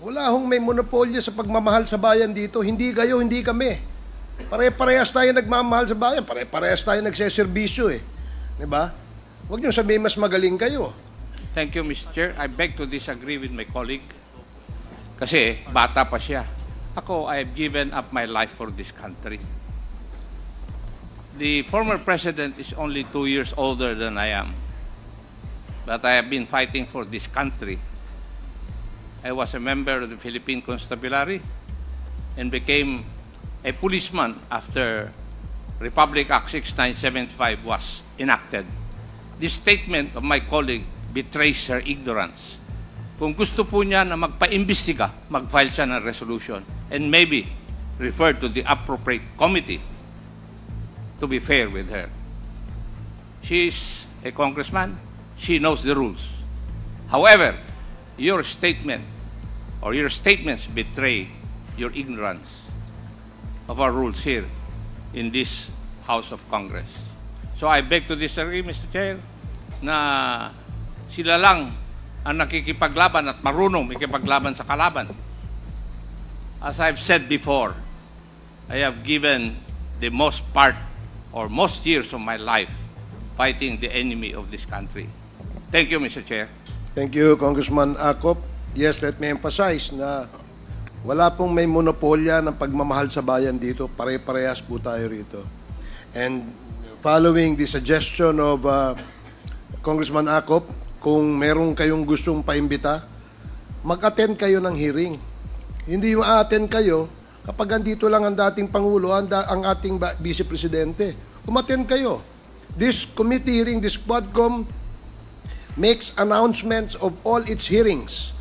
Wala hong may monopolyo sa pagmamahal sa bayan dito. Hindi kayo, hindi kami. Pare-parehas tayo nagmamahal sa bayan. Pare-parehas tayo nagseserbisyo eh. Diba? Huwag niyo sabihin mas magaling kayo. Thank you, Mr. Chair. I beg to disagree with my colleague. Kasi bata pa siya. Ako, I have given up my life for this country. The former president is only 2 years older than I am. But I have been fighting for this country. I was a member of the Philippine Constabulary and became a policeman after Republic Act 6975 was enacted. This statement of my colleague betrays her ignorance. Kung gusto po niya na magpa-imbestiga, mag-file siya ng resolution and maybe refer to the appropriate committee to be fair with her. She is a congressman. She knows the rules. However, your statement or your statements betray your ignorance of our rules here in this House of Congress. So I beg to disagree, Mr. Chair, na sila lang ang nakikipaglaban at marunong makipaglaban sa kalaban. As I've said before, I have given the most part or most years of my life fighting the enemy of this country. Thank you, Mr. Chair. Thank you, Congressman Acop. Yes, let me emphasize na wala pong may monopolya ng pagmamahal sa bayan dito. Pare-parehas po tayo rito. And following the suggestion of Congressman Acop, kung meron kayong gustong paimbita, mag-attend kayo ng hearing. Hindi yung a-attend kayo kapag andito lang ang dating Pangulo, ang ating Vice Presidente. Umattend kayo. This committee hearing, this Quadcom, makes announcements of all its hearings.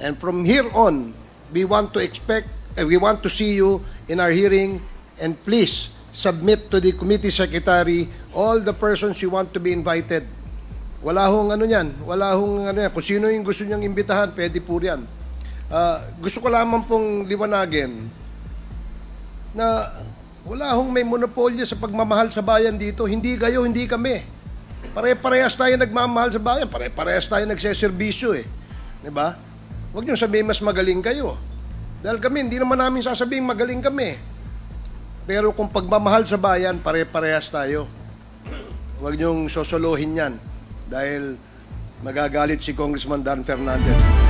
And from here on, we want to see you in our hearing, and please submit to the committee secretary all the persons you want to be invited. Wala hong ano yan, wala hong ano yan. Kung sino yung gusto niyang imbitahan, pwede po yan. Gusto ko lamang pong liwanagin na wala hong may monopolyo sa pagmamahal sa bayan dito. Hindi kayo, hindi kami. Pare-parehas tayo nagmamahal sa bayan. Pare-parehas tayo nagseserbisyo eh. Diba? Huwag niyo sabihin mas magaling kayo. Dahil kami, hindi naman namin sasabihin magaling kami. Pero kung pagmamahal sa bayan, pare-parehas tayo. Huwag niyong sosolohin yan. Dahil magagalit si Congressman Dan Fernandez.